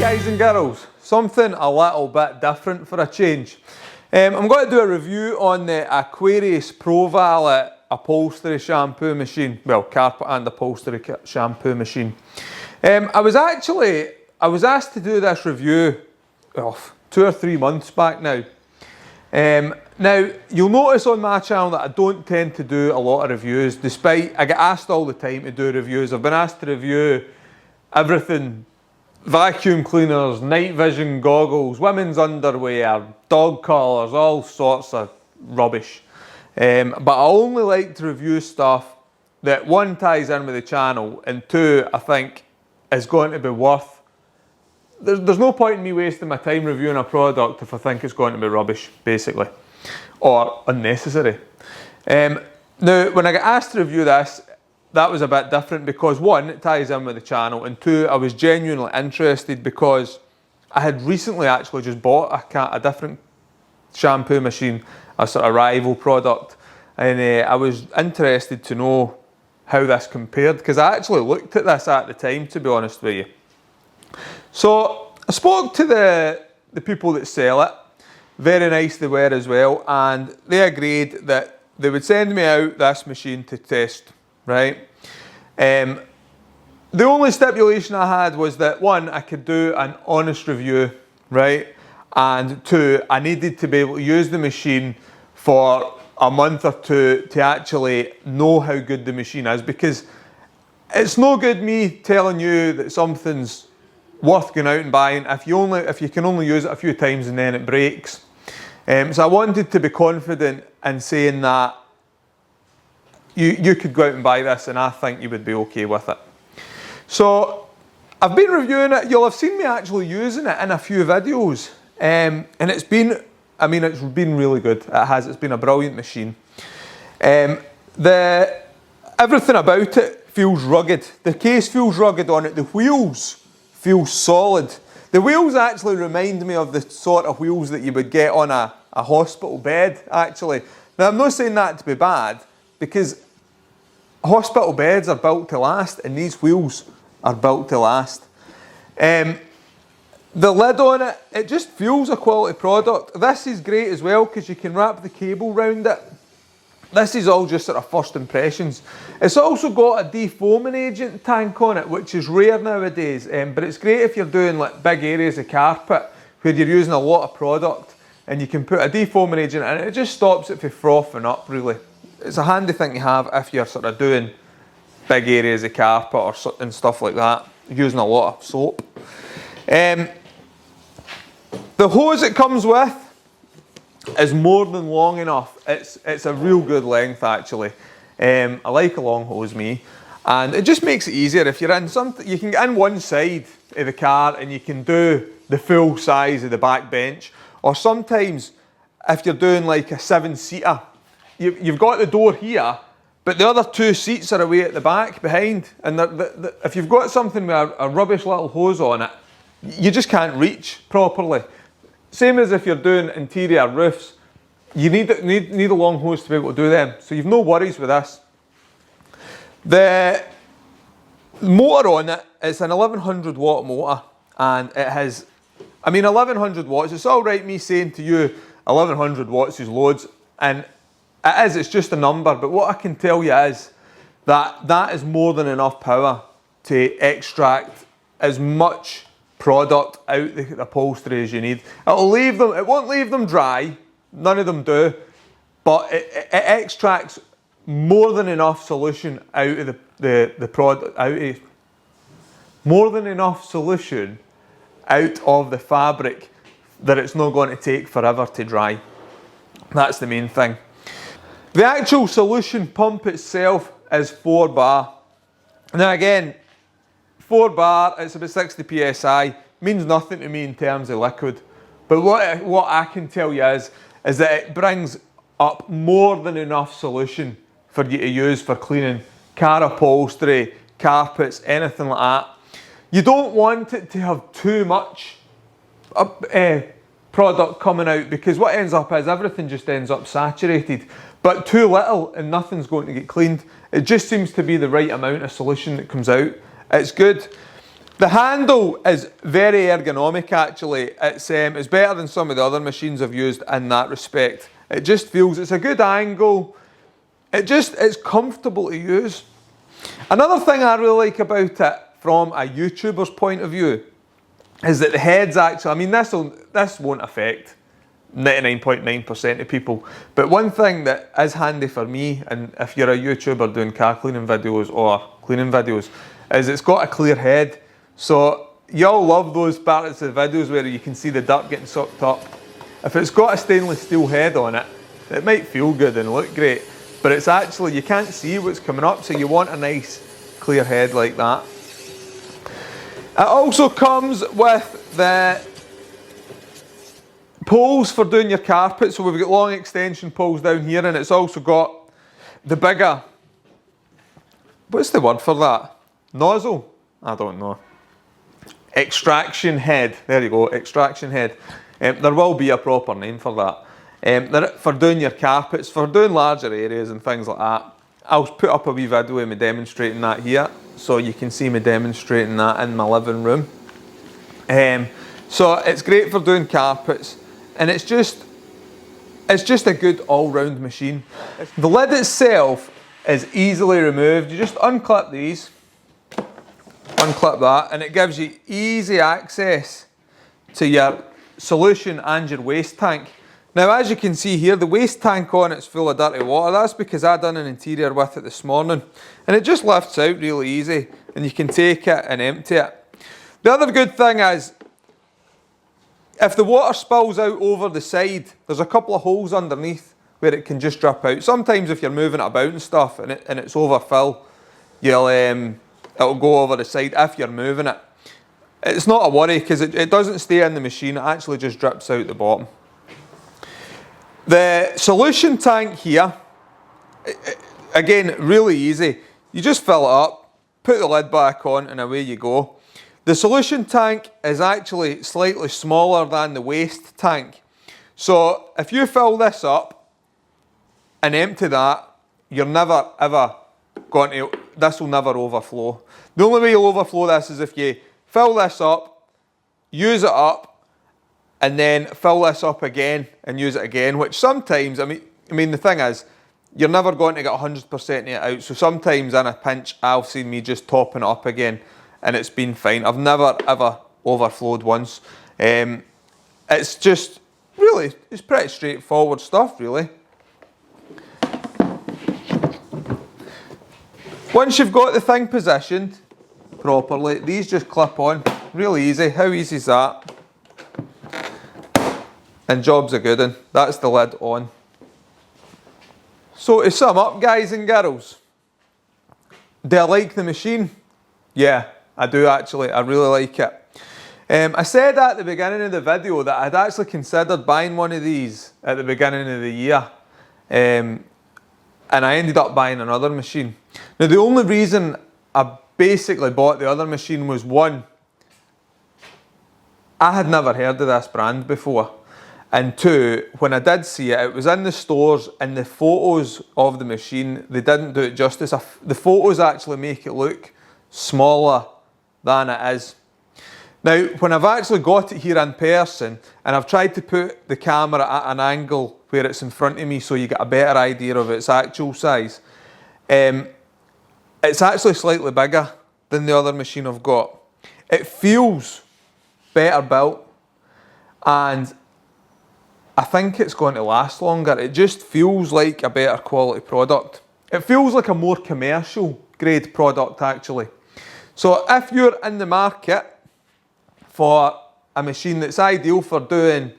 guys and girls, something a little bit different for a change. I'm going to do a review on the Aquarius Pro valet upholstery shampoo machine. Well, carpet and upholstery shampoo machine. I was asked to do this review 2 or 3 months back now. Now, you'll notice on my channel that I don't tend to do a lot of reviews, despite I get asked all the time to do reviews. I've been asked to review everything: vacuum cleaners, night vision goggles, women's underwear, dog collars, all sorts of rubbish. But I only like to review stuff that, one, ties in with the channel, and two, I think is going to be worth. There's no point in me wasting my time reviewing a product if I think it's going to be rubbish, basically, or unnecessary. Now, when I got asked to review this, that was a bit different because, one, it ties in with the channel, and two, I was genuinely interested because I had recently actually just bought a different shampoo machine, a sort of rival product, and I was interested to know how this compared, because I actually looked at this at the time, to be honest with you. So I spoke to the people that sell it. Very nice they were as well, and they agreed that they would send me out this machine to test, right? The only stipulation I had was that, one, I could do an honest review, right? And two, I needed to be able to use the machine for a month or two to actually know how good the machine is, because it's no good me telling you that something's worth going out and buying if you can only use it a few times and then it breaks. So I wanted to be confident in saying that you could go out and buy this and I think you would be okay with it. So I've been reviewing it. You'll have seen me actually using it in a few videos, and it's been really good. It's been a brilliant machine. Everything about it feels rugged. The case feels rugged on it. The wheels feel solid. The wheels actually remind me of the sort of wheels that you would get on a hospital bed, actually. Now, I'm not saying that to be bad, because hospital beds are built to last, and these wheels are built to last. The lid on it, it just feels a quality product. This is great as well, because you can wrap the cable round it. This is all just sort of first impressions. It's also got a defoaming agent tank on it, which is rare nowadays, but it's great if you're doing like big areas of carpet where you're using a lot of product, and you can put a defoaming agent in it. It just stops it from frothing up, really. It's a handy thing to have if you're sort of doing big areas of carpet and stuff like that, using a lot of soap. The hose it comes with is more than long enough. It's a real good length, actually. I like a long hose, me, and it just makes it easier if you're in something. You can get in one side of the car and you can do the full size of the back bench, or sometimes if you're doing like a 7-seater, you've got the door here, but the other 2 seats are away at the back behind, and if you've got something with a rubbish little hose on it, you just can't reach properly. Same as if you're doing interior roofs, you need a long hose to be able to do them, so you've no worries with this. The motor on it is an 1100 watt motor, and it has, 1100 watts, it's alright me saying to you 1100 watts is loads, and it's just a number, but what I can tell you is that is more than enough power to extract as much product out the upholstery as you need. It won't leave them dry, none of them do, but it extracts more than enough solution out of the product, more than enough solution out of the fabric that it's not going to take forever to dry. That's the main thing. The actual solution pump itself is 4 bar. Now again, 4 bar, it's about 60 psi, means nothing to me in terms of liquid. But what I can tell you is that it brings up more than enough solution for you to use for cleaning car upholstery, carpets, anything like that. You don't want it to have too much product coming out, because what ends up is everything just ends up saturated. But too little and nothing's going to get cleaned. It just seems to be the right amount of solution that comes out. It's good. The handle is very ergonomic actually. It's better than some of the other machines I've used in that respect. It just feels, it's a good angle. It's comfortable to use. Another thing I really like about it from a YouTuber's point of view is that the head's actually, I mean this won't affect 99.9% of people, but one thing that is handy for me, and if you're a YouTuber doing car cleaning videos or cleaning videos, is it's got a clear head. So you'll love those parts of the videos where you can see the dirt getting sucked up. If it's got a stainless steel head on it, it might feel good and look great, but it's actually, you can't see what's coming up, so you want a nice clear head like that. It also comes with the poles for doing your carpet, so we've got long extension poles down here, and it's also got the bigger, what's the word for that? Nozzle? I don't know. Extraction head, there you go, extraction head. There will be a proper name for that. For doing your carpets, for doing larger areas and things like that. I'll put up a wee video of me demonstrating that here, so you can see me demonstrating that in my living room. So it's great for doing carpets, and it's just a good all-round machine. The lid itself is easily removed. You just unclip these, unclip that, and it gives you easy access to your solution and your waste tank. Now, as you can see here, the waste tank on it's full of dirty water. That's because I done an interior with it this morning, and it just lifts out really easy, and you can take it and empty it. The other good thing is, if the water spills out over the side, there's a couple of holes underneath where it can just drip out. Sometimes if you're moving it about and stuff and it's overfill, it'll go over the side if you're moving it. It's not a worry because it doesn't stay in the machine, it actually just drips out the bottom. The solution tank here, again, really easy. You just fill it up, put the lid back on, and away you go. The solution tank is actually slightly smaller than the waste tank. So if you fill this up and empty that, you're never ever going to, this will never overflow. The only way you'll overflow this is if you fill this up, use it up, and then fill this up again and use it again, which sometimes, I mean the thing is, you're never going to get 100% of it out. So sometimes in a pinch, I've seen me just topping it up again, and it's been fine. I've never ever overflowed once. It's just really, it's pretty straightforward stuff really. Once you've got the thing positioned properly, these just clip on, really easy. How easy is that? And job's a good one. That's the lid on. So to sum up, guys and girls, do I like the machine? Yeah, I do actually. I really like it. I said at the beginning of the video that I'd actually considered buying one of these at the beginning of the year. And I ended up buying another machine. Now the only reason I basically bought the other machine was, one, I had never heard of this brand before. And two, when I did see it, it was in the stores, and the photos of the machine, they didn't do it justice. The photos actually make it look smaller than it is. Now, when I've actually got it here in person, and I've tried to put the camera at an angle where it's in front of me so you get a better idea of its actual size, it's actually slightly bigger than the other machine I've got. It feels better built, and I think it's going to last longer. It just feels like a better quality product. It feels like a more commercial grade product actually. So if you're in the market for a machine that's ideal for doing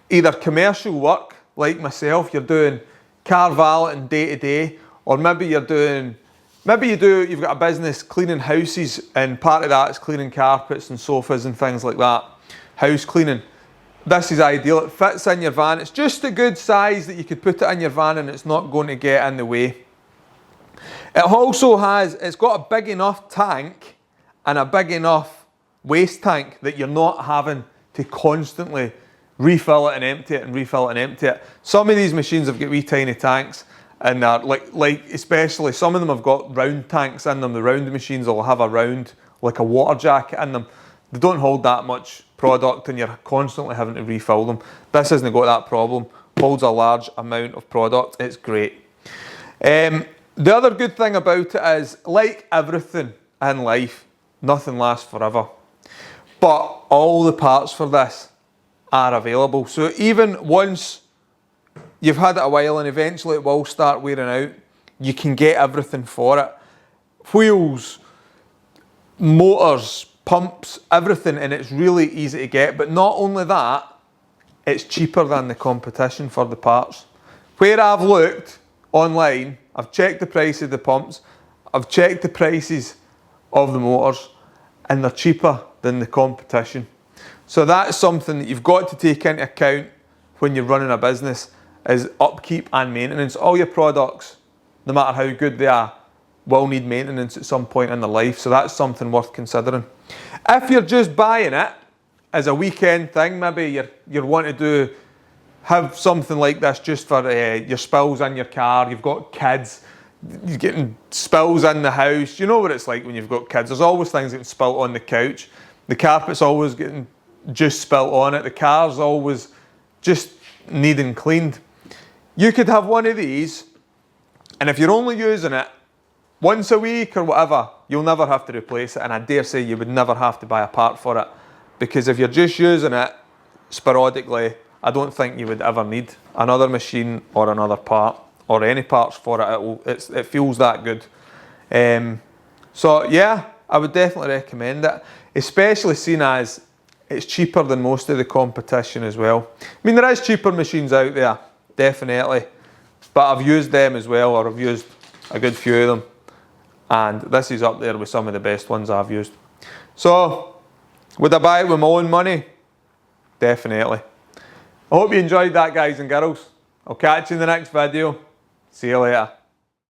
either commercial work, like myself, you're doing car valeting day to day, or maybe you've got a business cleaning houses, and part of that is cleaning carpets and sofas and things like that, house cleaning. This is ideal. It fits in your van. It's just a good size that you could put it in your van and it's not going to get in the way. It also it's got a big enough tank and a big enough waste tank that you're not having to constantly refill it and empty it and refill it and empty it. Some of these machines have got wee tiny tanks, and they're like especially some of them have got round tanks in them. The round machines will have a round like a water jacket in them. They don't hold that much product and you're constantly having to refill them. This hasn't got that problem. Holds a large amount of product. It's great. The other good thing about it is, like everything in life, nothing lasts forever. But all the parts for this are available. So even once you've had it a while and eventually it will start wearing out, you can get everything for it. Wheels, motors, pumps, everything, and it's really easy to get. But not only that, it's cheaper than the competition for the parts. Where I've looked online, I've checked the price of the pumps, I've checked the prices of the motors, and they're cheaper than the competition. So that's something that you've got to take into account when you're running a business, is upkeep and maintenance. All your products, no matter how good they are, will need maintenance at some point in their life. So that's something worth considering. If you're just buying it as a weekend thing, maybe you're wanting to have something like this just for your spills in your car, you've got kids, you're getting spills in the house. You know what it's like when you've got kids. There's always things getting spilt on the couch. The carpet's always getting juice spilt on it. The car's always just needing cleaned. You could have one of these, and if you're only using it once a week or whatever, you'll never have to replace it, and I dare say you would never have to buy a part for it, because if you're just using it sporadically, I don't think you would ever need another machine or another part or any parts for it. It feels that good. So yeah, I would definitely recommend it, especially seeing as it's cheaper than most of the competition as well. I mean, there is cheaper machines out there, definitely, but I've used them as well, or I've used a good few of them, and this is up there with some of the best ones I've used. So, would I buy it with my own money? Definitely. I hope you enjoyed that, guys and girls. I'll catch you in the next video. See you later.